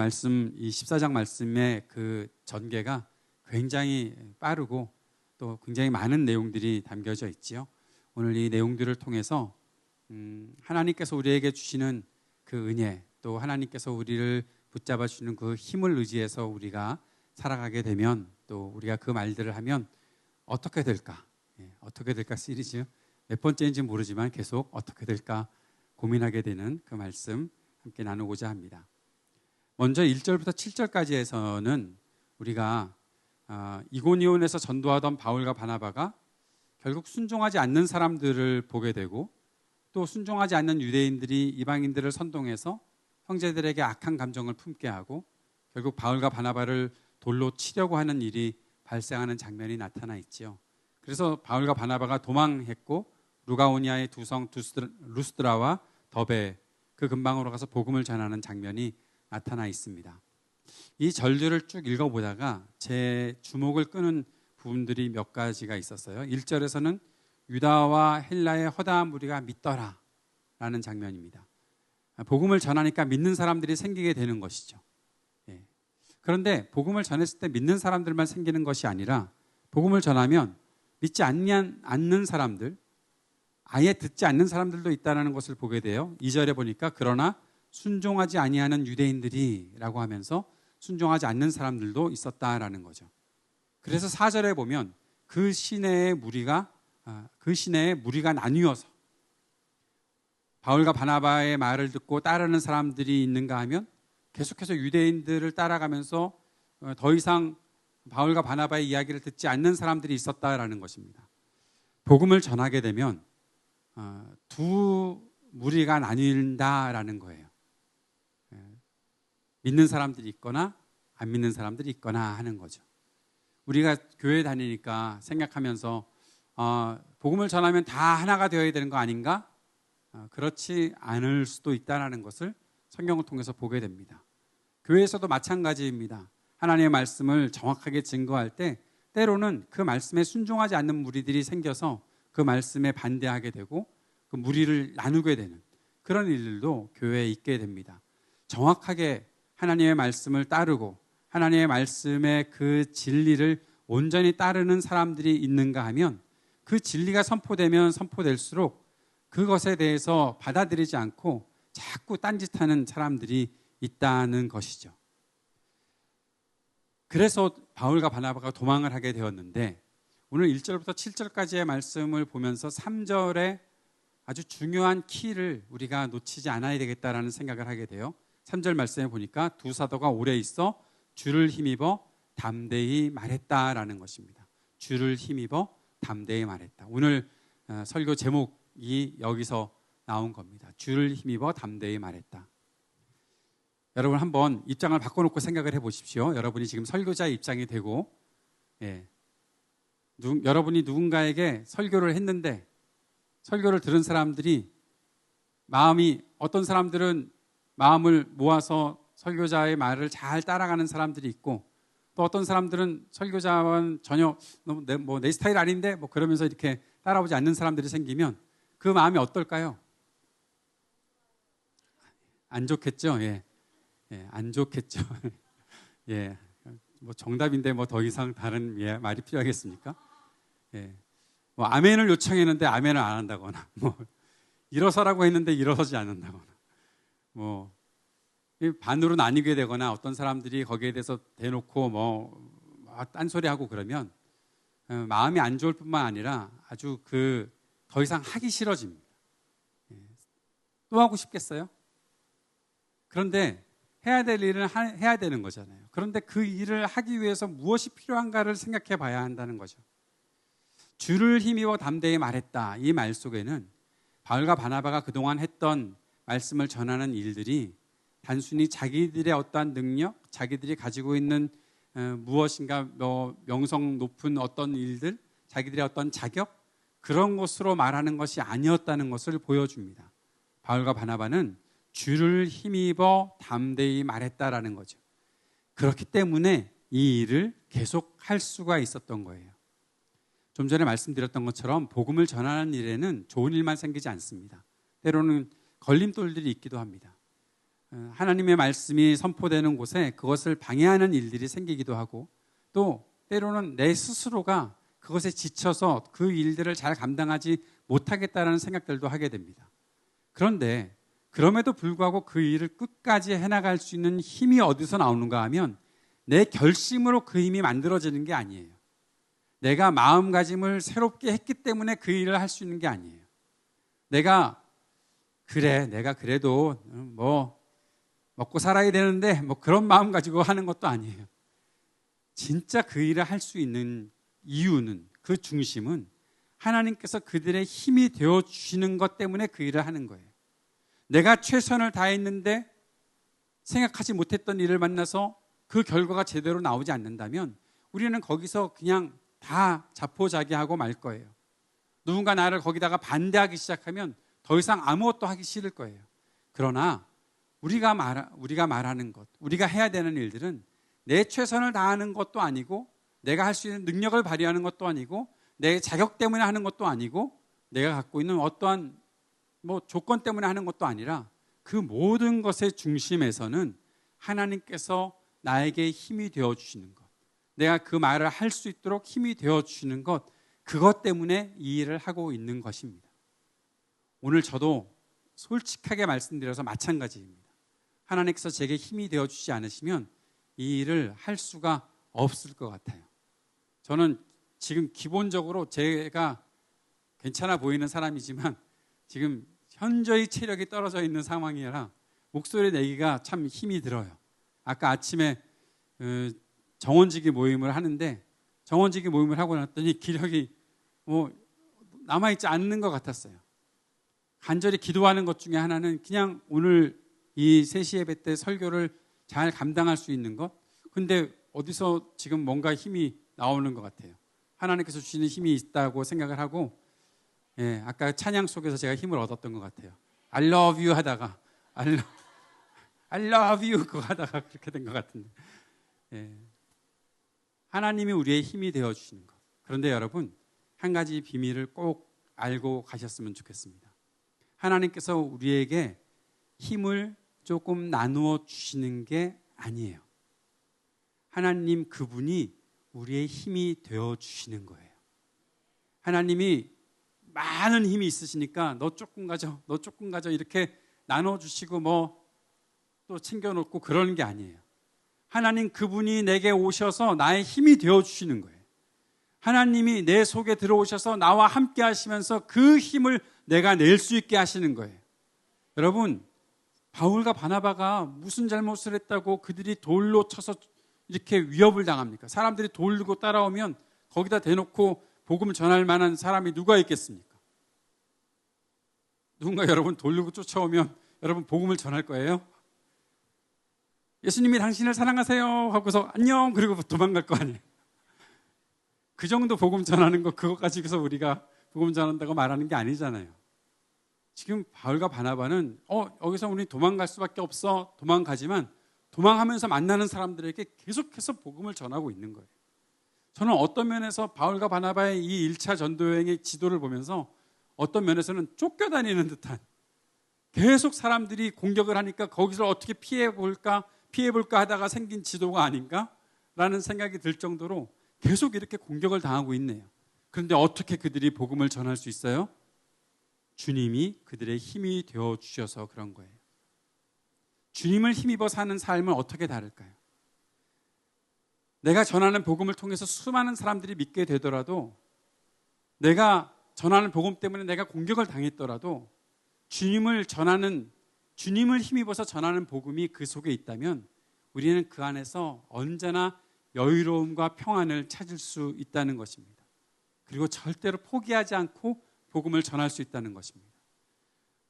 말씀, 이 14장 말씀의 그 전개가 굉장히 빠르고 또 굉장히 많은 내용들이 담겨져 있지요. 오늘 이 내용들을 통해서 하나님께서 우리에게 주시는 그 은혜, 또 하나님께서 우리를 붙잡아 주시는 그 힘을 의지해서 우리가 살아가게 되면, 또 우리가 그 말들을 하면 어떻게 될까? 어떻게 될까 시리즈 몇 번째인지 모르지만 계속 어떻게 될까 고민하게 되는 그 말씀 함께 나누고자 합니다. 먼저 1절부터 7절까지에서는 우리가 이고니온에서 전도하던 바울과 바나바가 결국 순종하지 않는 사람들을 보게 되고, 또 순종하지 않는 유대인들이 이방인들을 선동해서 형제들에게 악한 감정을 품게 하고 결국 바울과 바나바를 돌로 치려고 하는 일이 발생하는 장면이 나타나 있지요. 그래서 바울과 바나바가 도망했고 루가오니아의 두 성 루스드라와 더베 그 근방으로 가서 복음을 전하는 장면이 나타나 있습니다. 이 절들을 쭉 읽어보다가 제 주목을 끄는 부분들이 몇 가지가 있었어요. 1절에서는 유다와 헬라의 허다한 무리가 믿더라 라는 장면입니다. 복음을 전하니까 믿는 사람들이 생기게 되는 것이죠. 그런데 복음을 전했을 때 믿는 사람들만 생기는 것이 아니라 복음을 전하면 믿지 않는 사람들, 아예 듣지 않는 사람들도 있다는 것을 보게 돼요. 2절에 보니까 그러나 순종하지 아니하는 유대인들이 라고 하면서 순종하지 않는 사람들도 있었다라는 거죠. 그래서 4절에 보면 그 시내의 무리가 나뉘어서 바울과 바나바의 말을 듣고 따르는 사람들이 있는가 하면 계속해서 유대인들을 따라가면서 더 이상 바울과 바나바의 이야기를 듣지 않는 사람들이 있었다라는 것입니다. 복음을 전하게 되면 두 무리가 나뉜다라는 거예요. 믿는 사람들이 있거나 안 믿는 사람들이 있거나 하는 거죠. 우리가 교회 다니니까 생각하면서 복음을 전하면 다 하나가 되어야 되는 거 아닌가? 그렇지 않을 수도 있다는 것을 성경을 통해서 보게 됩니다. 교회에서도 마찬가지입니다. 하나님의 말씀을 정확하게 증거할 때 때로는 그 말씀에 순종하지 않는 무리들이 생겨서 그 말씀에 반대하게 되고 그 무리를 나누게 되는 그런 일들도 교회에 있게 됩니다. 정확하게 하나님의 말씀을 따르고 하나님의 말씀의 그 진리를 온전히 따르는 사람들이 있는가 하면 그 진리가 선포되면 선포될수록 그것에 대해서 받아들이지 않고 자꾸 딴짓하는 사람들이 있다는 것이죠. 그래서 바울과 바나바가 도망을 하게 되었는데 오늘 1절부터 7절까지의 말씀을 보면서 3절에 아주 중요한 키를 우리가 놓치지 않아야 되겠다라는 생각을 하게 돼요. 3절 말씀에 보니까 두 사도가 오래 있어 주를 힘입어 담대히 말했다라는 것입니다. 주를 힘입어 담대히 말했다. 오늘 설교 제목이 여기서 나온 겁니다. 주를 힘입어 담대히 말했다. 여러분 한번 입장을 바꿔놓고 생각을 해보십시오. 여러분이 지금 설교자의 입장이 되고 여러분이 누군가에게 설교를 했는데 설교를 들은 사람들이 어떤 사람들은 마음을 모아서 설교자의 말을 잘 따라가는 사람들이 있고 또 어떤 사람들은 설교자와는 전혀 내 스타일 아닌데 그러면서 이렇게 따라오지 않는 사람들이 생기면 그 마음이 어떨까요? 안 좋겠죠. 안 좋겠죠. 정답인데 더 이상 다른 말이 필요하겠습니까? 아멘을 요청했는데 아멘을 안 한다거나 일어서라고 했는데 일어서지 않는다거나 반으로 나뉘게 되거나 어떤 사람들이 거기에 대해서 대놓고 딴소리하고 그러면 마음이 안 좋을 뿐만 아니라 아주 더 이상 하기 싫어집니다. 또 하고 싶겠어요? 그런데 해야 될 일은 해야 되는 거잖아요. 그런데 그 일을 하기 위해서 무엇이 필요한가를 생각해 봐야 한다는 거죠. 주를 힘입어 담대히 말했다. 이 말 속에는 바울과 바나바가 그동안 했던 말씀을 전하는 일들이 단순히 자기들의 어떠한 능력, 자기들이 가지고 있는 무엇인가 명성 높은 어떤 일들, 자기들의 어떤 자격 그런 것으로 말하는 것이 아니었다는 것을 보여줍니다. 바울과 바나바는 주를 힘입어 담대히 말했다라는 거죠. 그렇기 때문에 이 일을 계속 할 수가 있었던 거예요. 좀 전에 말씀드렸던 것처럼 복음을 전하는 일에는 좋은 일만 생기지 않습니다. 때로는 걸림돌들이 있기도 합니다. 하나님의 말씀이 선포되는 곳에 그것을 방해하는 일들이 생기기도 하고, 또 때로는 내 스스로가 그것에 지쳐서 그 일들을 잘 감당하지 못하겠다라는 생각들도 하게 됩니다. 그런데 그럼에도 불구하고 그 일을 끝까지 해나갈 수 있는 힘이 어디서 나오는가 하면 내 결심으로 그 힘이 만들어지는 게 아니에요. 내가 마음가짐을 새롭게 했기 때문에 그 일을 할 수 있는 게 아니에요. 내가 그래도 뭐 먹고 살아야 되는데 뭐 그런 마음 가지고 하는 것도 아니에요. 진짜 그 일을 할 수 있는 이유는, 그 중심은 하나님께서 그들의 힘이 되어 주시는 것 때문에 그 일을 하는 거예요. 내가 최선을 다했는데 생각하지 못했던 일을 만나서 그 결과가 제대로 나오지 않는다면 우리는 거기서 그냥 다 자포자기하고 말 거예요. 누군가 나를 거기다가 반대하기 시작하면 더 이상 아무것도 하기 싫을 거예요. 그러나 우리가 말하는 것, 우리가 해야 되는 일들은 내 최선을 다하는 것도 아니고, 내가 할 수 있는 능력을 발휘하는 것도 아니고, 내 자격 때문에 하는 것도 아니고, 내가 갖고 있는 어떠한 조건 때문에 하는 것도 아니라, 그 모든 것의 중심에서는 하나님께서 나에게 힘이 되어 주시는 것, 내가 그 말을 할 수 있도록 힘이 되어 주시는 것, 그것 때문에 이 일을 하고 있는 것입니다. 오늘 저도 솔직하게 말씀드려서 마찬가지입니다. 하나님께서 제게 힘이 되어 주시지 않으시면 이 일을 할 수가 없을 것 같아요. 저는 지금 기본적으로 제가 괜찮아 보이는 사람이지만 지금 현저히 체력이 떨어져 있는 상황이라 목소리 내기가 참 힘이 들어요. 아까 아침에 정원지기 모임을 하는데, 정원지기 모임을 하고 났더니 기력이 남아있지 않는 것 같았어요. 간절히 기도하는 것 중에 하나는 그냥 오늘 이 3시 예배 때 설교를 잘 감당할 수 있는 것. 근데 어디서 지금 뭔가 힘이 나오는 것 같아요. 하나님께서 주시는 힘이 있다고 생각을 하고, 아까 찬양 속에서 제가 힘을 얻었던 것 같아요. I love you 하다가 I love you 그거 하다가 그렇게 된 것 같은데, 하나님이 우리의 힘이 되어 주시는 것. 그런데 여러분, 한 가지 비밀을 꼭 알고 가셨으면 좋겠습니다. 하나님께서 우리에게 힘을 조금 나누어 주시는 게 아니에요. 하나님 그분이 우리의 힘이 되어 주시는 거예요. 하나님이 많은 힘이 있으시니까 너 조금 가져 이렇게 나눠주시고 또 챙겨놓고 그러는 게 아니에요. 하나님 그분이 내게 오셔서 나의 힘이 되어 주시는 거예요. 하나님이 내 속에 들어오셔서 나와 함께 하시면서 그 힘을 내가 낼 수 있게 하시는 거예요. 여러분, 바울과 바나바가 무슨 잘못을 했다고 그들이 돌로 쳐서 이렇게 위협을 당합니까? 사람들이 돌 들고 따라오면 거기다 대놓고 복음을 전할 만한 사람이 누가 있겠습니까? 누군가 여러분 돌 들고 쫓아오면 여러분 복음을 전할 거예요? 예수님이 당신을 사랑하세요 하고서 안녕 그리고 도망갈 거 아니에요? 그 정도 복음 전하는 거, 그거 가지고서 우리가 복음 전한다고 말하는 게 아니잖아요. 지금 바울과 바나바는 여기서 우리 도망갈 수밖에 없어, 도망가지만 도망하면서 만나는 사람들에게 계속해서 복음을 전하고 있는 거예요. 저는 어떤 면에서 바울과 바나바의 이 1차 전도여행의 지도를 보면서 어떤 면에서는 쫓겨다니는 듯한, 계속 사람들이 공격을 하니까 거기서 어떻게 피해볼까 하다가 생긴 지도가 아닌가라는 생각이 들 정도로 계속 이렇게 공격을 당하고 있네요. 그런데 어떻게 그들이 복음을 전할 수 있어요? 주님이 그들의 힘이 되어 주셔서 그런 거예요. 주님을 힘입어 사는 삶은 어떻게 다를까요? 내가 전하는 복음을 통해서 수많은 사람들이 믿게 되더라도, 내가 전하는 복음 때문에 내가 공격을 당했더라도 주님을 힘입어서 전하는 복음이 그 속에 있다면 우리는 그 안에서 언제나 여유로움과 평안을 찾을 수 있다는 것입니다. 그리고 절대로 포기하지 않고 복음을 전할 수 있다는 것입니다.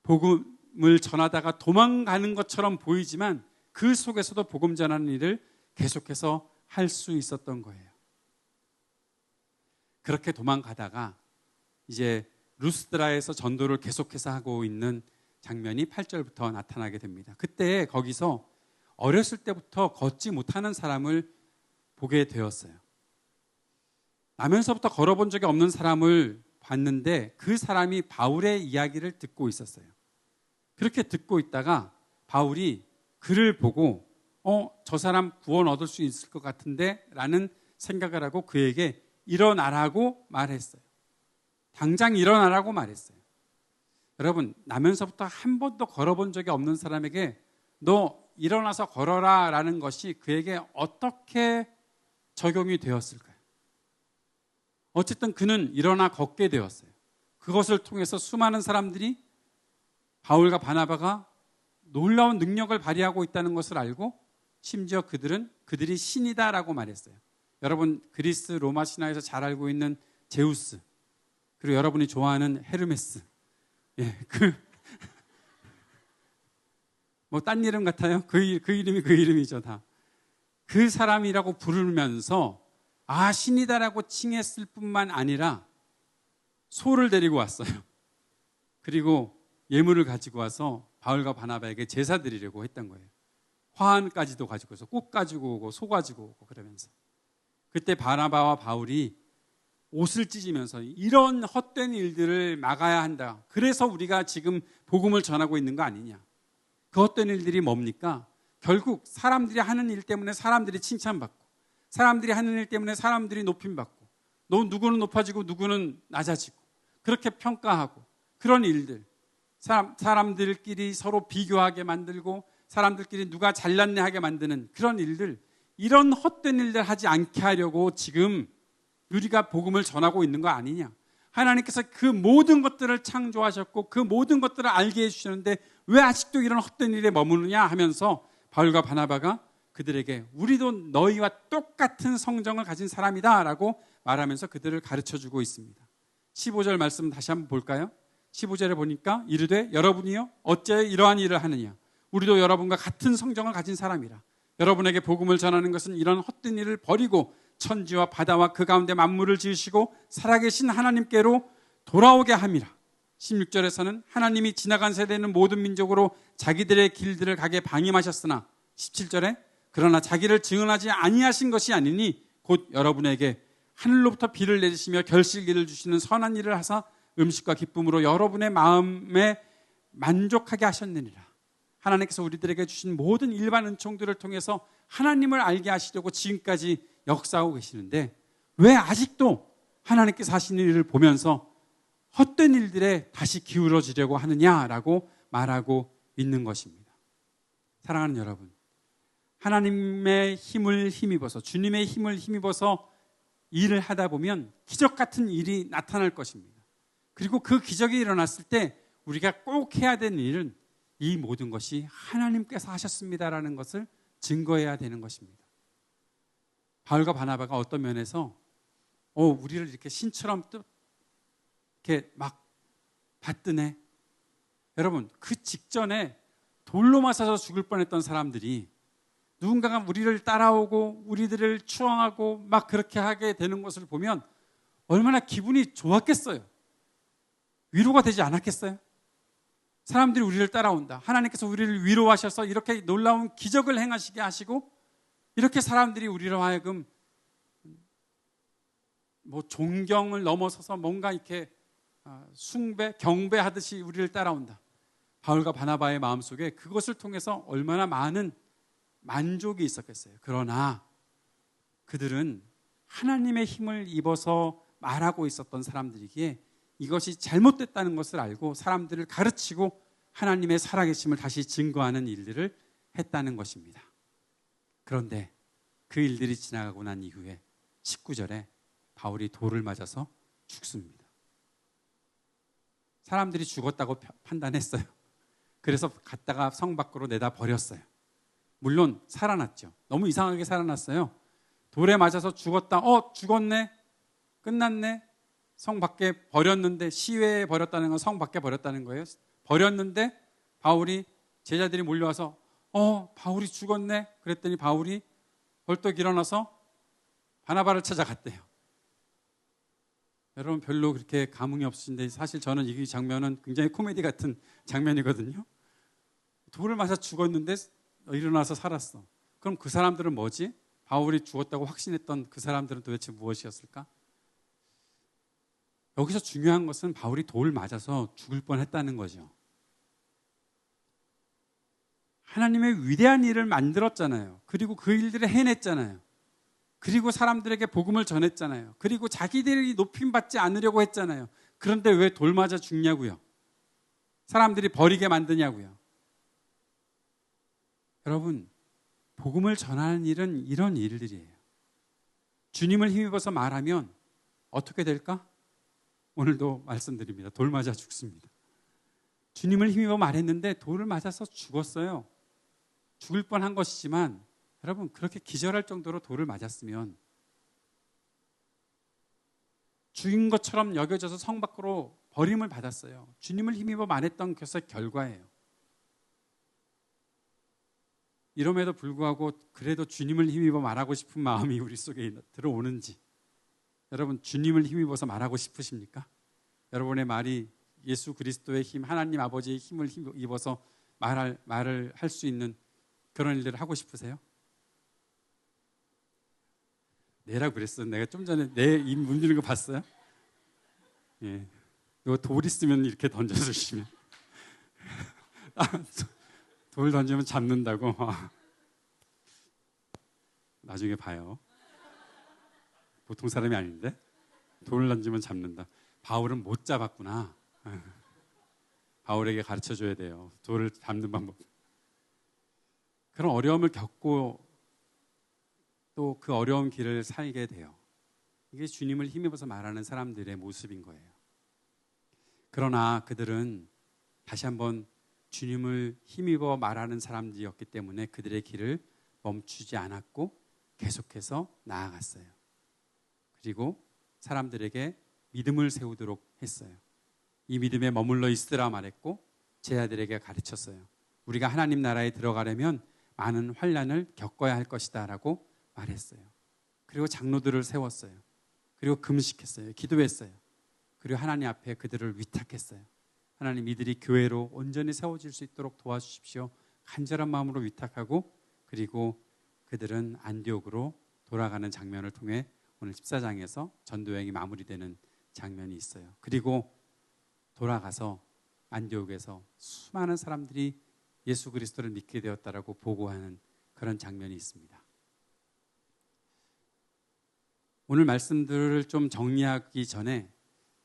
복음을 전하다가 도망가는 것처럼 보이지만 그 속에서도 복음 전하는 일을 계속해서 할 수 있었던 거예요. 그렇게 도망가다가 이제 루스드라에서 전도를 계속해서 하고 있는 장면이 8절부터 나타나게 됩니다. 그때 거기서 어렸을 때부터 걷지 못하는 사람을 보게 되었어요. 나면서부터 걸어본 적이 없는 사람을 봤는데 그 사람이 바울의 이야기를 듣고 있었어요. 그렇게 듣고 있다가 바울이 그를 보고 저 사람 구원 얻을 수 있을 것 같은데 라는 생각을 하고 그에게 일어나라고 말했어요. 당장 일어나라고 말했어요. 여러분, 나면서부터 한 번도 걸어본 적이 없는 사람에게 너 일어나서 걸어라 라는 것이 그에게 어떻게 적용이 되었을까요? 어쨌든 그는 일어나 걷게 되었어요. 그것을 통해서 수많은 사람들이 바울과 바나바가 놀라운 능력을 발휘하고 있다는 것을 알고 심지어 그들이 신이다라고 말했어요. 여러분, 그리스 로마 신화에서 잘 알고 있는 제우스, 그리고 여러분이 좋아하는 헤르메스, 뭐 딴 이름 같아요? 그 이름이 그 이름이죠, 다. 그 사람이라고 부르면서 신이다라고 칭했을 뿐만 아니라 소를 데리고 왔어요. 그리고 예물을 가지고 와서 바울과 바나바에게 제사 드리려고 했던 거예요. 화환까지도 가지고 와서 꽃 가지고 오고 소 가지고 오고 그러면서. 그때 바나바와 바울이 옷을 찢으면서 이런 헛된 일들을 막아야 한다. 그래서 우리가 지금 복음을 전하고 있는 거 아니냐. 그 헛된 일들이 뭡니까? 결국 사람들이 하는 일 때문에 사람들이 칭찬받고, 사람들이 하는 일 때문에 사람들이 높임받고, 누구는 높아지고 누구는 낮아지고, 그렇게 평가하고, 그런 일들, 사람들끼리 서로 비교하게 만들고 사람들끼리 누가 잘났네 하게 만드는 그런 일들, 이런 헛된 일들 하지 않게 하려고 지금 우리가 복음을 전하고 있는 거 아니냐. 하나님께서 그 모든 것들을 창조하셨고 그 모든 것들을 알게 해주셨는데 왜 아직도 이런 헛된 일에 머무르냐 하면서 바울과 바나바가 그들에게 우리도 너희와 똑같은 성정을 가진 사람이다 라고 말하면서 그들을 가르쳐주고 있습니다. 15절 말씀 다시 한번 볼까요? 15절에 보니까 이르되 여러분이요 어째 이러한 일을 하느냐. 우리도 여러분과 같은 성정을 가진 사람이라. 여러분에게 복음을 전하는 것은 이런 헛된 일을 버리고 천지와 바다와 그 가운데 만물을 지으시고 살아계신 하나님께로 돌아오게 함이라. 16절에서는 하나님이 지나간 세대는 모든 민족으로 자기들의 길들을 가게 방임하셨으나 17절에 그러나 자기를 증언하지 아니하신 것이 아니니 곧 여러분에게 하늘로부터 비를 내리시며 결실기를 주시는 선한 일을 하사 음식과 기쁨으로 여러분의 마음에 만족하게 하셨느니라. 하나님께서 우리들에게 주신 모든 일반 은총들을 통해서 하나님을 알게 하시려고 지금까지 역사하고 계시는데 왜 아직도 하나님께서 하시는 일을 보면서 헛된 일들에 다시 기울어지려고 하느냐라고 말하고 있는 것입니다. 사랑하는 여러분, 하나님의 힘을 힘입어서, 주님의 힘을 힘입어서 일을 하다 보면 기적 같은 일이 나타날 것입니다. 그리고 그 기적이 일어났을 때 우리가 꼭 해야 되는 일은 이 모든 것이 하나님께서 하셨습니다라는 것을 증거해야 되는 것입니다. 바울과 바나바가 어떤 면에서 우리를 이렇게 신처럼 이렇게 막 받드네. 여러분, 그 직전에 돌로 맞아서 죽을 뻔했던 사람들이 누군가가 우리를 따라오고 우리들을 추앙하고 막 그렇게 하게 되는 것을 보면 얼마나 기분이 좋았겠어요. 위로가 되지 않았겠어요? 사람들이 우리를 따라온다. 하나님께서 우리를 위로하셔서 이렇게 놀라운 기적을 행하시게 하시고 이렇게 사람들이 우리로 하여금 존경을 넘어서서 뭔가 이렇게 숭배, 경배하듯이 우리를 따라온다. 바울과 바나바의 마음속에 그것을 통해서 얼마나 많은 만족이 있었겠어요. 그러나 그들은 하나님의 힘을 입어서 말하고 있었던 사람들이기에 이것이 잘못됐다는 것을 알고 사람들을 가르치고 하나님의 살아계심을 다시 증거하는 일들을 했다는 것입니다. 그런데 그 일들이 지나가고 난 이후에 19절에 바울이 돌을 맞아서 죽습니다. 사람들이 죽었다고 판단했어요. 그래서 갔다가 성 밖으로 내다 버렸어요. 물론 살아났죠. 너무 이상하게 살아났어요. 돌에 맞아서 죽었다. 죽었네. 끝났네. 성 밖에 버렸는데, 시외에 버렸다는 건 성 밖에 버렸다는 거예요. 버렸는데 바울이, 제자들이 몰려와서 바울이 죽었네. 그랬더니 바울이 벌떡 일어나서 바나바를 찾아갔대요. 여러분, 별로 그렇게 감흥이 없으신데 사실 저는 이 장면은 굉장히 코미디 같은 장면이거든요. 돌을 맞아 죽었는데 일어나서 살았어. 그럼 그 사람들은 뭐지? 바울이 죽었다고 확신했던 그 사람들은 도대체 무엇이었을까? 여기서 중요한 것은 바울이 돌을 맞아서 죽을 뻔했다는 거죠. 하나님의 위대한 일을 만들었잖아요. 그리고 그 일들을 해냈잖아요. 그리고 사람들에게 복음을 전했잖아요. 그리고 자기들이 높임받지 않으려고 했잖아요. 그런데 왜 돌 맞아 죽냐고요? 사람들이 버리게 만드냐고요? 여러분, 복음을 전하는 일은 이런 일들이에요. 주님을 힘입어서 말하면 어떻게 될까? 오늘도 말씀드립니다. 돌 맞아 죽습니다. 주님을 힘입어 말했는데 돌을 맞아서 죽었어요. 죽을 뻔한 것이지만 여러분, 그렇게 기절할 정도로 돌을 맞았으면 죽인 것처럼 여겨져서 성 밖으로 버림을 받았어요. 주님을 힘입어 말했던 것의 결과예요. 이럼에도 불구하고 그래도 주님을 힘입어 말하고 싶은 마음이 우리 속에 들어오는지, 여러분, 주님을 힘입어서 말하고 싶으십니까? 여러분의 말이 예수 그리스도의 힘, 하나님 아버지의 힘을 힘입어서 말을 할 수 있는 그런 일들을 하고 싶으세요? 내라고 그랬어. 내가 좀 전에 내 입 문지르는 거 봤어요? 예. 이거 돌 있으면 이렇게 던져주시면 돌 던지면 잡는다고. 나중에 봐요. 보통 사람이 아닌데 돌을 던지면 잡는다. 바울은 못 잡았구나. 바울에게 가르쳐줘야 돼요. 돌을 잡는 방법. 그런 어려움을 겪고 또 그 어려운 길을 살게 돼요. 이게 주님을 힘입어서 말하는 사람들의 모습인 거예요. 그러나 그들은 다시 한번 주님을 힘입어 말하는 사람들이었기 때문에 그들의 길을 멈추지 않았고 계속해서 나아갔어요. 그리고 사람들에게 믿음을 세우도록 했어요. 이 믿음에 머물러 있으라 말했고 제자들에게 가르쳤어요. 우리가 하나님 나라에 들어가려면 많은 환난을 겪어야 할 것이다 라고 말했어요. 그리고 장로들을 세웠어요. 그리고 금식했어요. 기도했어요. 그리고 하나님 앞에 그들을 위탁했어요. 하나님, 이들이 교회로 온전히 세워질 수 있도록 도와주십시오. 간절한 마음으로 위탁하고, 그리고 그들은 안디옥으로 돌아가는 장면을 통해 오늘 14장에서 전도여행이 마무리되는 장면이 있어요. 그리고 돌아가서 안디옥에서 수많은 사람들이 예수 그리스도를 믿게 되었다라고 보고하는 그런 장면이 있습니다. 오늘 말씀들을 좀 정리하기 전에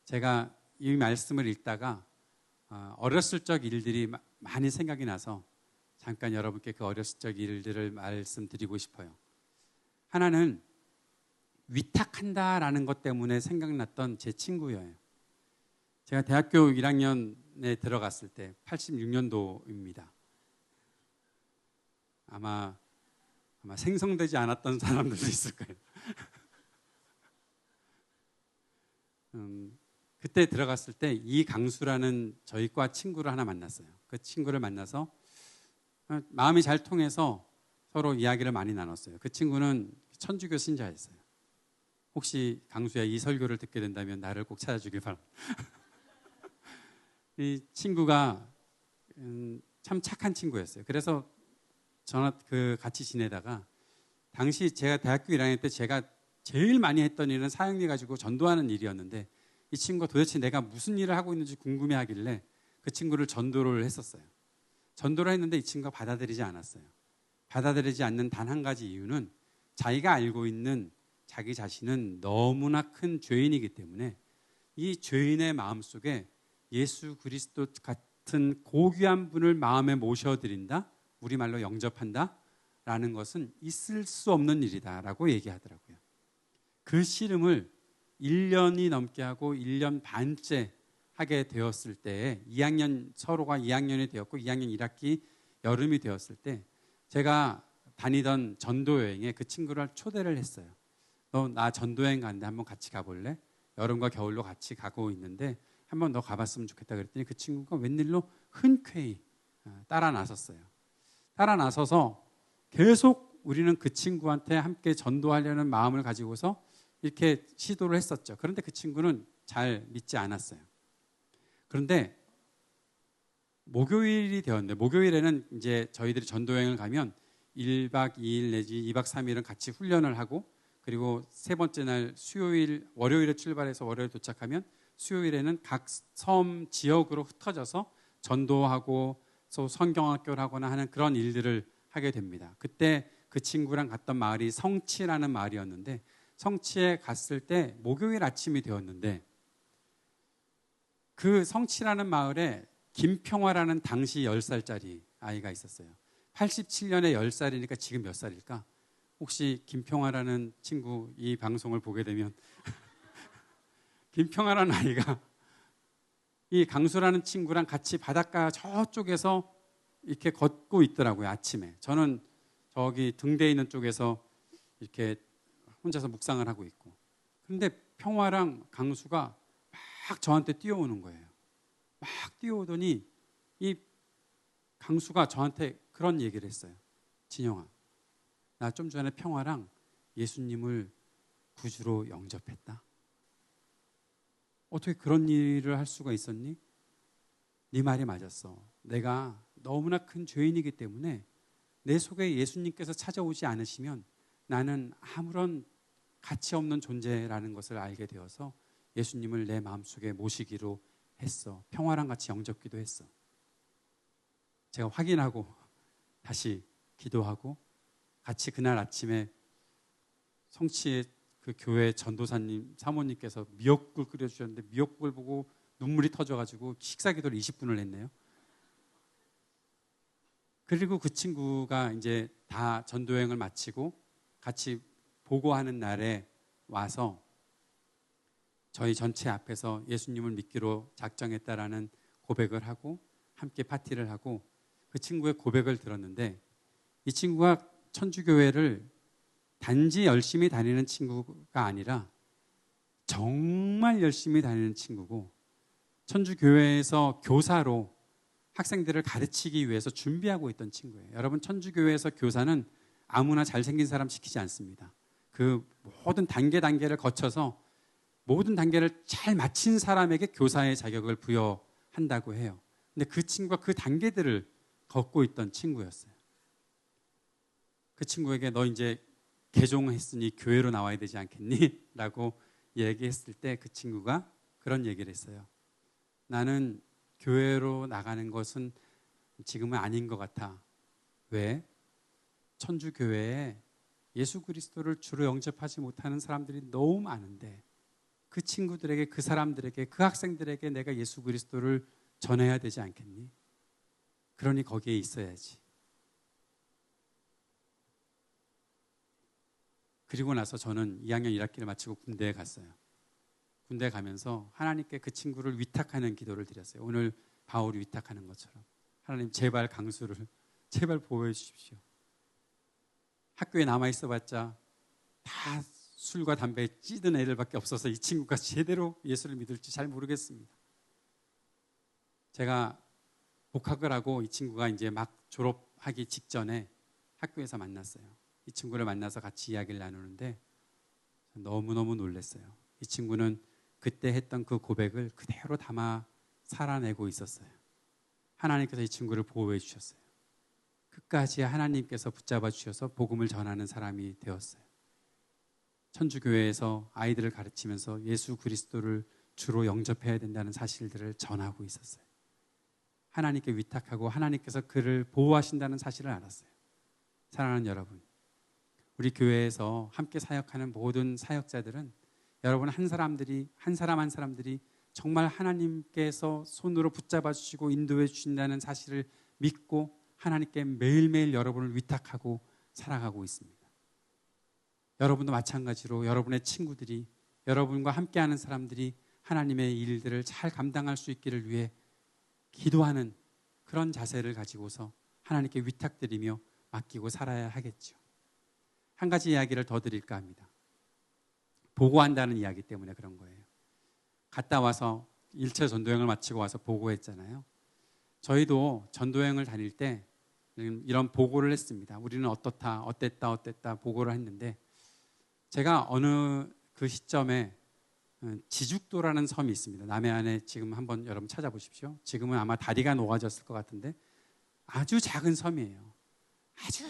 제가 이 말씀을 읽다가 어렸을 적 일들이 많이 생각이 나서 잠깐 여러분께 그 어렸을 적 일들을 말씀드리고 싶어요. 하나는 위탁한다라는 것 때문에 생각났던 제 친구예요. 제가 대학교 1학년에 들어갔을 때 86년도입니다. 아마 생성되지 않았던 사람들도 있을 거예요. 그때 들어갔을 때 이강수라는 저희 과 친구를 하나 만났어요. 그 친구를 만나서 마음이 잘 통해서 서로 이야기를 많이 나눴어요. 그 친구는 천주교 신자였어요. 혹시 강수야, 이 설교를 듣게 된다면 나를 꼭 찾아주길 바랍니다. 이 친구가 참 착한 친구였어요. 그래서 같이 지내다가 당시 제가 대학교 1학년 때 제가 제일 많이 했던 일은 사형리 가지고 전도하는 일이었는데 이 친구가 도대체 내가 무슨 일을 하고 있는지 궁금해하길래 그 친구를 전도를 했었어요. 전도를 했는데 이 친구가 받아들이지 않았어요. 받아들이지 않는 단 한 가지 이유는 자기가 알고 있는 자기 자신은 너무나 큰 죄인이기 때문에 이 죄인의 마음속에 예수 그리스도 같은 고귀한 분을 마음에 모셔드린다, 우리말로 영접한다 라는 것은 있을 수 없는 일이다 라고 얘기하더라고요. 그 씨름을 1년이 넘게 하고 1년 반째 하게 되었을 때에 2학년, 서로가 2학년이 되었고 2학년 1학기 여름이 되었을 때 제가 다니던 전도여행에 그 친구를 초대를 했어요. 너 나 전도여행 가는데 한번 같이 가볼래? 여름과 겨울로 같이 가고 있는데 한번 너 가봤으면 좋겠다 그랬더니 그 친구가 웬일로 흔쾌히 따라 나섰어요. 따라 나서서 계속 우리는 그 친구한테 함께 전도하려는 마음을 가지고서 이렇게 시도를 했었죠. 그런데 그 친구는 잘 믿지 않았어요. 그런데 목요일이 되었는데, 목요일에는 이제 저희들이 전도여행을 가면 1박 2일 내지 2박 3일은 같이 훈련을 하고, 그리고 세 번째 날 수요일, 월요일에 출발해서 월요일 도착하면 수요일에는 각 섬 지역으로 흩어져서 전도하고 성경학교를 하거나 하는 그런 일들을 하게 됩니다. 그때 그 친구랑 갔던 마을이 성치라는 마을이었는데 성치에 갔을 때 목요일 아침이 되었는데 그 성치라는 마을에 김평화라는 당시 10살짜리 아이가 있었어요. 87년에 10살이니까 지금 몇 살일까? 혹시 김평화라는 친구 이 방송을 보게 되면 김평화라는 아이가 이 강수라는 친구랑 같이 바닷가 저쪽에서 이렇게 걷고 있더라고요. 아침에. 저는 저기 등대에 있는 쪽에서 이렇게 혼자서 묵상을 하고 있고. 그런데 평화랑 강수가 막 저한테 뛰어오는 거예요. 막 뛰어오더니 이 강수가 저한테 그런 얘기를 했어요. 진영아, 나 좀 전에 평화랑 예수님을 구주로 영접했다. 어떻게 그런 일을 할 수가 있었니? 네 말이 맞았어. 내가 너무나 큰 죄인이기 때문에 내 속에 예수님께서 찾아오지 않으시면 나는 아무런 가치 없는 존재라는 것을 알게 되어서 예수님을 내 마음속에 모시기로 했어. 평화랑 같이 영접기도 했어. 제가 확인하고 다시 기도하고 같이 그날 아침에 성취의 그 교회 전도사님 사모님께서 미역국을 끓여주셨는데 미역국을 보고 눈물이 터져가지고 식사 기도를 20분을 했네요. 그리고 그 친구가 이제 다 전도여행을 마치고 같이 보고하는 날에 와서 저희 전체 앞에서 예수님을 믿기로 작정했다라는 고백을 하고 함께 파티를 하고 그 친구의 고백을 들었는데 이 친구가 천주교회를 단지 열심히 다니는 친구가 아니라 정말 열심히 다니는 친구고 천주교회에서 교사로 학생들을 가르치기 위해서 준비하고 있던 친구예요. 여러분, 천주교회에서 교사는 아무나 잘생긴 사람 시키지 않습니다. 그 모든 단계를 거쳐서 모든 단계를 잘 마친 사람에게 교사의 자격을 부여한다고 해요. 근데 그 친구가 그 단계들을 걷고 있던 친구였어요. 그 친구에게 너 이제 개종했으니 교회로 나와야 되지 않겠니? 라고 얘기했을 때 그 친구가 그런 얘기를 했어요. 나는 교회로 나가는 것은 지금은 아닌 것 같아. 왜? 천주교회에 예수 그리스도를 주로 영접하지 못하는 사람들이 너무 많은데 그 친구들에게, 그 사람들에게, 그 학생들에게 내가 예수 그리스도를 전해야 되지 않겠니? 그러니 거기에 있어야지. 그리고 나서 저는 2학년 1학기를 마치고 군대에 갔어요. 군대에 가면서 하나님께 그 친구를 위탁하는 기도를 드렸어요. 오늘 바울이 위탁하는 것처럼. 하나님, 제발 강수를 제발 보호해 주십시오. 학교에 남아있어봤자 다 술과 담배에 찌든 애들밖에 없어서 이 친구가 제대로 예수를 믿을지 잘 모르겠습니다. 제가 복학을 하고 이 친구가 이제 막 졸업하기 직전에 학교에서 만났어요. 이 친구를 만나서 같이 이야기를 나누는데 너무너무 놀랐어요. 이 친구는 그때 했던 그 고백을 그대로 담아 살아내고 있었어요. 하나님께서 이 친구를 보호해 주셨어요. 끝까지 하나님께서 붙잡아 주셔서 복음을 전하는 사람이 되었어요. 천주교회에서 아이들을 가르치면서 예수 그리스도를 주로 영접해야 된다는 사실들을 전하고 있었어요. 하나님께 위탁하고 하나님께서 그를 보호하신다는 사실을 알았어요. 사랑하는 여러분, 우리 교회에서 함께 사역하는 모든 사역자들은 여러분 한 사람 한 사람들이 정말 하나님께서 손으로 붙잡아 주시고 인도해 주신다는 사실을 믿고 하나님께 매일매일 여러분을 위탁하고 살아가고 있습니다. 여러분도 마찬가지로 여러분의 친구들이, 여러분과 함께하는 사람들이 하나님의 일들을 잘 감당할 수 있기를 위해 기도하는 그런 자세를 가지고서 하나님께 위탁드리며 맡기고 살아야 하겠죠. 한 가지 이야기를 더 드릴까 합니다. 보고한다는 이야기 때문에 그런 거예요. 갔다 와서 일체 전도여행을 마치고 와서 보고했잖아요. 저희도 전도여행을 다닐 때 이런 보고를 했습니다. 우리는 어땠다 보고를 했는데 제가 어느 그 시점에 지죽도라는 섬이 있습니다. 남해안에 지금 한번 여러분 찾아보십시오. 지금은 아마 다리가 녹아졌을 것 같은데 아주 작은 섬이에요. 아주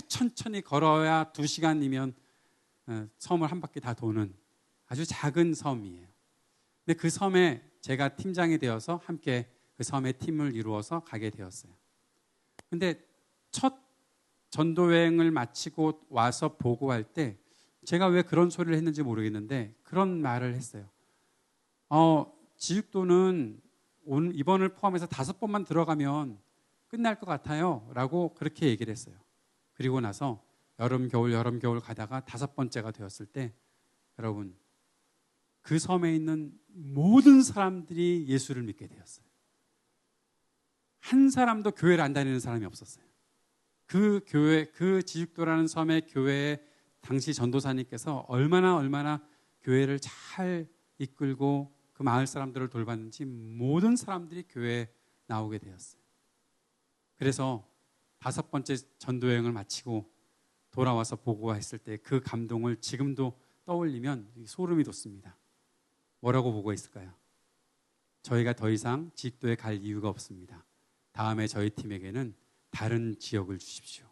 천천히 걸어야 2시간이면 섬을 한 바퀴 다 도는 아주 작은 섬이에요. 근데 그 섬에 제가 팀장이 되어서 함께 그 섬의 팀을 이루어서 가게 되었어요. 근데 첫 전도여행을 마치고 와서 보고할 때 제가 왜 그런 소리를 했는지 모르겠는데 그런 말을 했어요. 지읒도는 이번을 포함해서 5번만 들어가면 끝날 것 같아요 라고 그렇게 얘기를 했어요. 그리고 나서 여름 겨울 가다가 5번째가 되었을 때 여러분, 그 섬에 있는 모든 사람들이 예수를 믿게 되었어요. 한 사람도 교회를 안 다니는 사람이 없었어요. 그 교회, 그 지읒도라는 섬의 교회에 당시 전도사님께서 얼마나 교회를 잘 이끌고 그 마을 사람들을 돌봤는지 모든 사람들이 교회에 나오게 되었어요. 그래서 5번째 전도여행을 마치고 돌아와서 보고했을 때 그 감동을 지금도 떠올리면 소름이 돋습니다. 뭐라고 보고했을까요? 저희가 더 이상 지읒도에 갈 이유가 없습니다. 다음에 저희 팀에게는 다른 지역을 주십시오.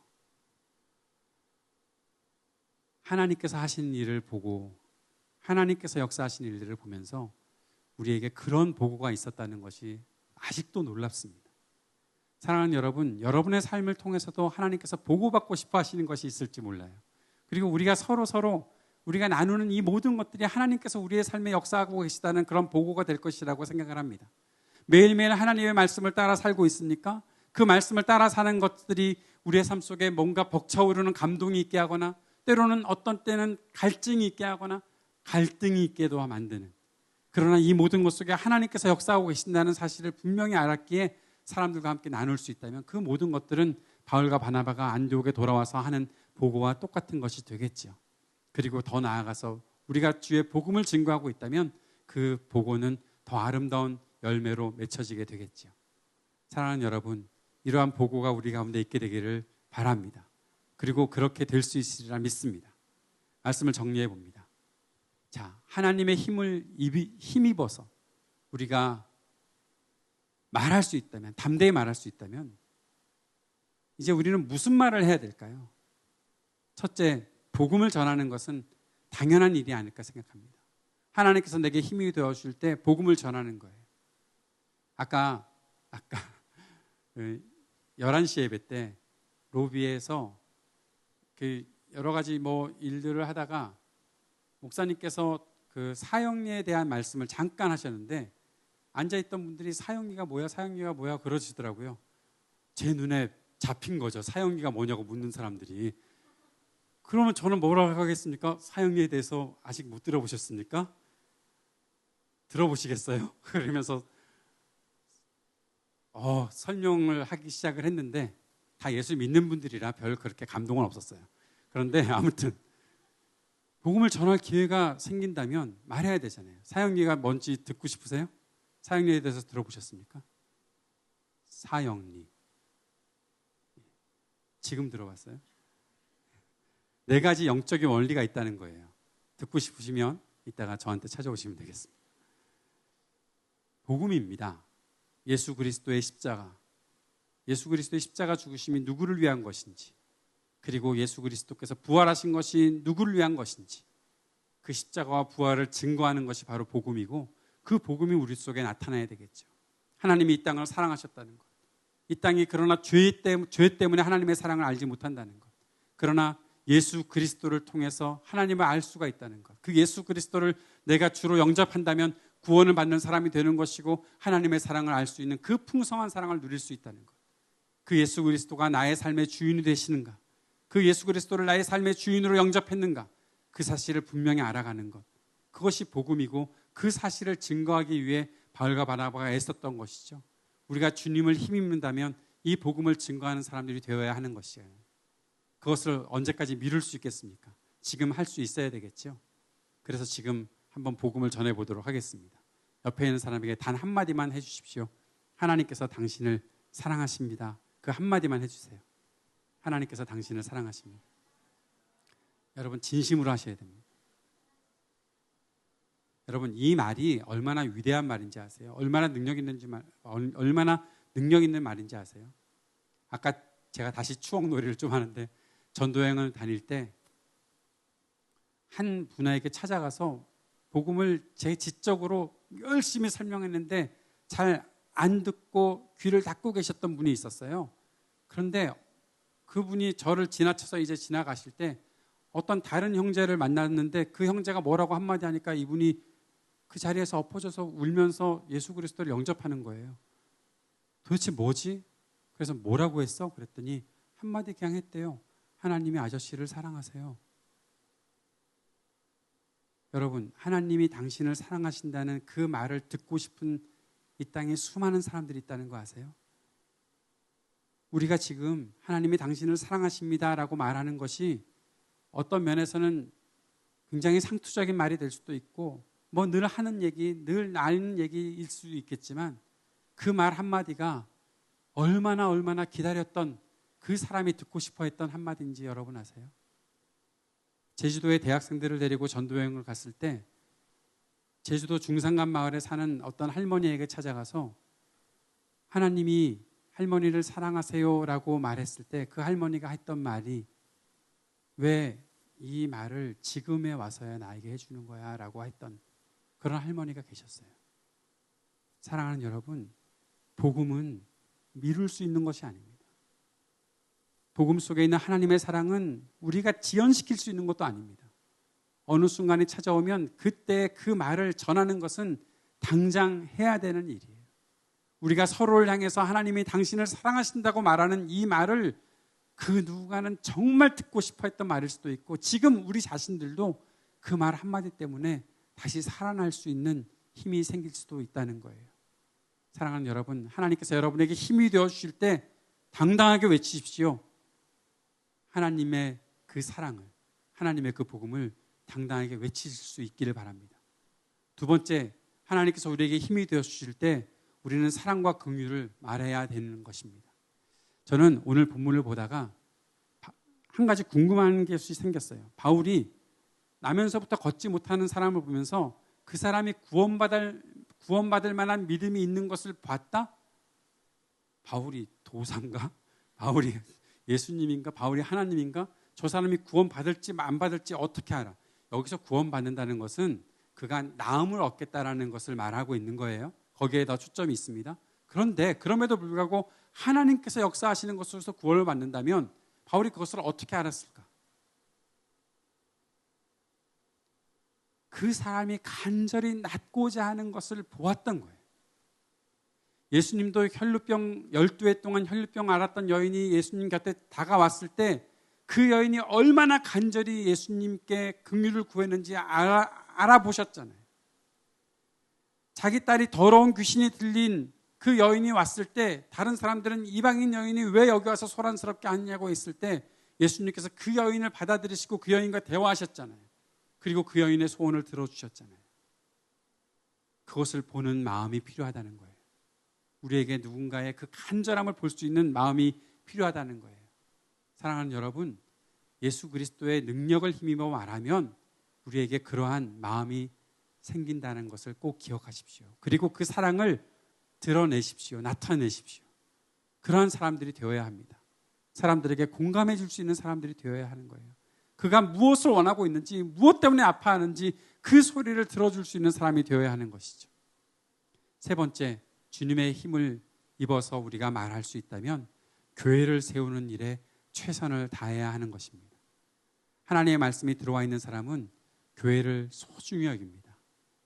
하나님께서 하신 일을 보고 하나님께서 역사하신 일들을 보면서 우리에게 그런 보고가 있었다는 것이 아직도 놀랍습니다. 사랑하는 여러분, 여러분의 삶을 통해서도 하나님께서 보고받고 싶어 하시는 것이 있을지 몰라요. 그리고 우리가 서로 우리가 나누는 이 모든 것들이 하나님께서 우리의 삶에 역사하고 계시다는 그런 보고가 될 것이라고 생각을 합니다. 매일매일 하나님의 말씀을 따라 살고 있습니까? 그 말씀을 따라 사는 것들이 우리의 삶 속에 뭔가 벅차오르는 감동이 있게 하거나 때로는 어떤 때는 갈증이 있게 하거나 갈등이 있게도 만드는, 그러나 이 모든 것 속에 하나님께서 역사하고 계신다는 사실을 분명히 알았기에 사람들과 함께 나눌 수 있다면 그 모든 것들은 바울과 바나바가 안디옥에 돌아와서 하는 보고와 똑같은 것이 되겠죠. 그리고 더 나아가서 우리가 주의 복음을 증거하고 있다면 그 보고는 더 아름다운 열매로 맺혀지게 되겠죠. 사랑하는 여러분, 이러한 보고가 우리 가운데 있게 되기를 바랍니다. 그리고 그렇게 될 수 있으리라 믿습니다. 말씀을 정리해 봅니다. 자, 하나님의 힘을 힘입어서 우리가 말할 수 있다면, 담대히 말할 수 있다면 이제 우리는 무슨 말을 해야 될까요? 첫째, 복음을 전하는 것은 당연한 일이 아닐까 생각합니다. 하나님께서 내게 힘이 되어줄 때 복음을 전하는 거예요. 아까 11시 예배 때 로비에서 그 여러 가지 일들을 하다가 목사님께서 그 사형리에 대한 말씀을 잠깐 하셨는데 앉아있던 분들이 사형리가 뭐야 그러시더라고요. 제 눈에 잡힌 거죠. 사형리가 뭐냐고 묻는 사람들이. 그러면 저는 뭐라고 하겠습니까? 사형리에 대해서 아직 못 들어보셨습니까? 들어보시겠어요? 그러면서 설명을 하기 시작을 했는데 다 예수 믿는 분들이라 별 그렇게 감동은 없었어요. 그런데 아무튼 복음을 전할 기회가 생긴다면 말해야 되잖아요. 사형리가 뭔지 듣고 싶으세요? 사형리에 대해서 들어보셨습니까? 사형리. 지금 들어봤어요? 4가지 영적인 원리가 있다는 거예요. 듣고 싶으시면 이따가 저한테 찾아오시면 되겠습니다. 복음입니다. 예수 그리스도의 십자가. 예수 그리스도의 십자가 죽으심이 누구를 위한 것인지, 그리고 예수 그리스도께서 부활하신 것이 누구를 위한 것인지, 그 십자가와 부활을 증거하는 것이 바로 복음이고, 그 복음이 우리 속에 나타나야 되겠죠. 하나님이 이 땅을 사랑하셨다는 것, 이 땅이 그러나 죄 때문에 하나님의 사랑을 알지 못한다는 것, 그러나 예수 그리스도를 통해서 하나님을 알 수가 있다는 것, 그 예수 그리스도를 내가 주로 영접한다면 구원을 받는 사람이 되는 것이고 하나님의 사랑을 알 수 있는 그 풍성한 사랑을 누릴 수 있다는 것, 그 예수 그리스도가 나의 삶의 주인이 되시는가, 그 예수 그리스도를 나의 삶의 주인으로 영접했는가, 그 사실을 분명히 알아가는 것, 그것이 복음이고 그 사실을 증거하기 위해 바울과 바나바가 애썼던 것이죠. 우리가 주님을 힘입는다면 이 복음을 증거하는 사람들이 되어야 하는 것이에요. 그것을 언제까지 미룰 수 있겠습니까? 지금 할 수 있어야 되겠죠. 그래서 지금 한번 복음을 전해보도록 하겠습니다. 옆에 있는 사람에게 단 한마디만 해주십시오. 하나님께서 당신을 사랑하십니다. 그 한마디만 해주세요. 하나님께서 당신을 사랑하십니다. 여러분, 진심으로 하셔야 됩니다. 여러분, 이 말이 얼마나 위대한 말인지 아세요? 얼마나 능력 있는 말인지 아세요? 아까 제가 다시 추억 놀이를 좀 하는데, 전도여행을 다닐 때 한 분에게 찾아가서 복음을 제 지적으로 열심히 설명했는데 잘 안 듣고 귀를 닫고 계셨던 분이 있었어요. 그런데 그분이 저를 지나쳐서 이제 지나가실 때 어떤 다른 형제를 만났는데 그 형제가 뭐라고 한마디 하니까 이분이 그 자리에서 엎어져서 울면서 예수 그리스도를 영접하는 거예요. 도대체 뭐지? 그래서 뭐라고 했어? 그랬더니 한마디 그냥 했대요. 하나님이 아저씨를 사랑하세요. 여러분, 하나님이 당신을 사랑하신다는 그 말을 듣고 싶은 이 땅에 수많은 사람들이 있다는 거 아세요? 우리가 지금 하나님이 당신을 사랑하십니다라고 말하는 것이 어떤 면에서는 굉장히 상투적인 말이 될 수도 있고 뭐 늘 하는 얘기, 늘 아는 얘기일 수도 있겠지만 그 말 한마디가 얼마나 기다렸던 그 사람이 듣고 싶어 했던 한마디인지 여러분 아세요? 제주도에 대학생들을 데리고 전도여행을 갔을 때 제주도 중산간 마을에 사는 어떤 할머니에게 찾아가서 하나님이 할머니를 사랑하세요라고 말했을 때 그 할머니가 했던 말이 왜 이 말을 지금에 와서야 나에게 해주는 거야 라고 했던 그런 할머니가 계셨어요. 사랑하는 여러분, 복음은 미룰 수 있는 것이 아닙니다. 복음 속에 있는 하나님의 사랑은 우리가 지연시킬 수 있는 것도 아닙니다. 어느 순간이 찾아오면 그때 그 말을 전하는 것은 당장 해야 되는 일이에요. 우리가 서로를 향해서 하나님이 당신을 사랑하신다고 말하는 이 말을 그 누군가는 정말 듣고 싶어 했던 말일 수도 있고 지금 우리 자신들도 그 말 한마디 때문에 다시 살아날 수 있는 힘이 생길 수도 있다는 거예요. 사랑하는 여러분, 하나님께서 여러분에게 힘이 되어주실 때 당당하게 외치십시오. 하나님의 그 사랑을, 하나님의 그 복음을 당당하게 외칠 수 있기를 바랍니다. 두 번째, 하나님께서 우리에게 힘이 되어주실 때 우리는 사랑과 긍휼을 말해야 되는 것입니다. 저는 오늘 본문을 보다가 한 가지 궁금한 것이 생겼어요. 바울이 나면서부터 걷지 못하는 사람을 보면서 그 사람이 구원받을 만한 믿음이 있는 것을 봤다? 바울이 도사인가? 바울이 예수님인가? 바울이 하나님인가? 저 사람이 구원받을지 안 받을지 어떻게 알아? 여기서 구원받는다는 것은 그가 나음을 얻겠다라는 것을 말하고 있는 거예요. 거기에 더 초점이 있습니다. 그런데 그럼에도 불구하고 하나님께서 역사하시는 것으로서 구원을 받는다면 바울이 그것을 어떻게 알았을까? 그 사람이 간절히 낫고자 하는 것을 보았던 거예요. 예수님도 혈루병 12해 동안 혈루병 앓았던 여인이 예수님 곁에 다가왔을 때 그 여인이 얼마나 간절히 예수님께 긍휼을 구했는지 알아보셨잖아요. 자기 딸이 더러운 귀신이 들린 그 여인이 왔을 때 다른 사람들은 이방인 여인이 왜 여기 와서 소란스럽게 하냐고 했을 때 예수님께서 그 여인을 받아들이시고 그 여인과 대화하셨잖아요. 그리고 그 여인의 소원을 들어주셨잖아요. 그것을 보는 마음이 필요하다는 거예요. 우리에게 누군가의 그 간절함을 볼 수 있는 마음이 필요하다는 거예요. 사랑하는 여러분, 예수 그리스도의 능력을 힘입어 말하면 우리에게 그러한 마음이 생긴다는 것을 꼭 기억하십시오. 그리고 그 사랑을 드러내십시오. 나타내십시오. 그러한 사람들이 되어야 합니다. 사람들에게 공감해 줄 수 있는 사람들이 되어야 하는 거예요. 그가 무엇을 원하고 있는지, 무엇 때문에 아파하는지 그 소리를 들어줄 수 있는 사람이 되어야 하는 것이죠. 세 번째, 주님의 힘을 입어서 우리가 말할 수 있다면 교회를 세우는 일에 최선을 다해야 하는 것입니다. 하나님의 말씀이 들어와 있는 사람은 교회를 소중히 여깁니다.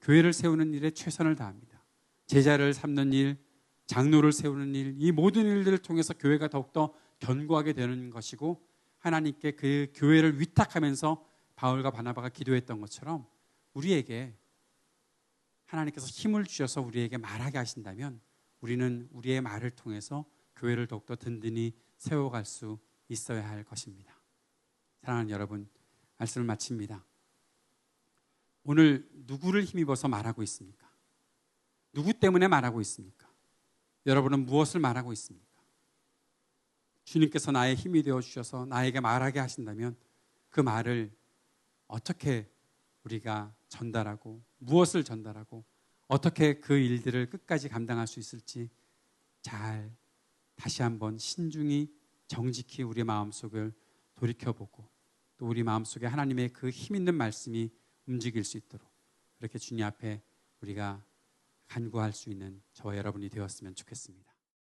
교회를 세우는 일에 최선을 다합니다. 제자를 삼는 일, 장로를 세우는 일, 이 모든 일들을 통해서 교회가 더욱더 견고하게 되는 것이고 하나님께 그 교회를 위탁하면서 바울과 바나바가 기도했던 것처럼 우리에게 하나님께서 힘을 주셔서 우리에게 말하게 하신다면 우리는 우리의 말을 통해서 교회를 더욱더 든든히 세워갈 수 있어야 할 것입니다. 사랑하는 여러분, 말씀을 마칩니다. 오늘 누구를 힘입어서 말하고 있습니까? 누구 때문에 말하고 있습니까? 여러분은 무엇을 말하고 있습니까? 주님께서 나의 힘이 되어 주셔서 나에게 말하게 하신다면 그 말을 어떻게 우리가 전달하고 무엇을 전달하고 어떻게 그 일들을 끝까지 감당할 수 있을지 잘 다시 한번 신중히 정직히 우리 마음속을 돌이켜보고 또 우리 마음속에 하나님의 그 힘 있는 말씀이 움직일 수 있도록 그렇게 주님 앞에 우리가 간구할 수 있는 저와 여러분이 되었으면 좋겠습니다.